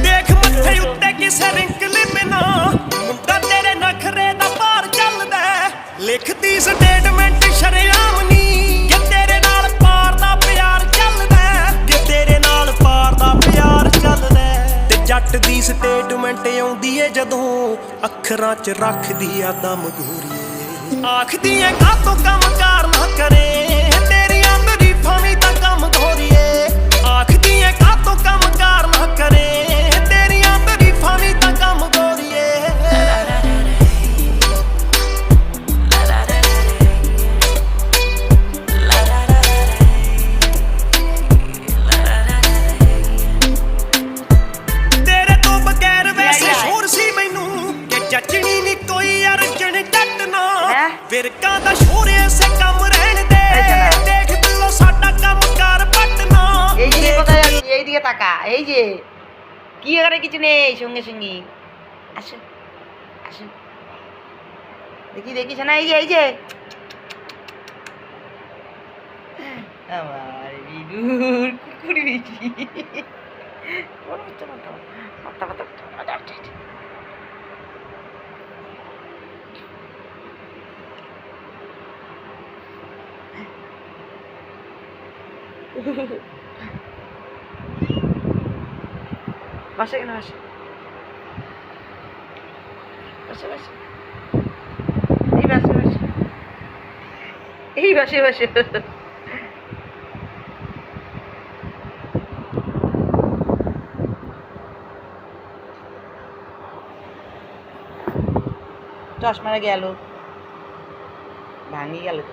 देख मत्थे उत्ते किसे रिंकली बिना मुंडा तेरे नखरे दा पार चलदा लिखदी स्टेटमेंट शरेआम नी कि तेरे नाल पार दा प्यार चलदा कि तेरे नाल पार दा प्यार चलदा ते जट दी स्टेटमेंट आउंदी ए जदों अखरां च रखदी आ दम गोरीए आखदी ए कातों कम कार ना करे तेरियां तरीफां वी तां कम गोरीए आखदी ए कातों कम कार ना करे तेरियां तरीफां वी तां कम गोरीए तेरे तो बगैर वैसे शोर सी मैनू कि जचनी नी कोई अर्जन जट ना फिरका दा शोर ऐसे कम रहन दे देख दिलो साडा कम कार पटना এই যে কোথায় যাচ্ছি এই দিকে তাকা এই যে কি করে কিছু নেই সঙ্গে সঙ্গে আসুন আসুন দেখি দেখি শোনা এই যে আমার বিদুর কুকুর বেশি মাথা মাথা বসে কেন বসে বসে বসে এই বসে বসে এই বসে বসে চশমাটা গেল ভাঙি গেল তো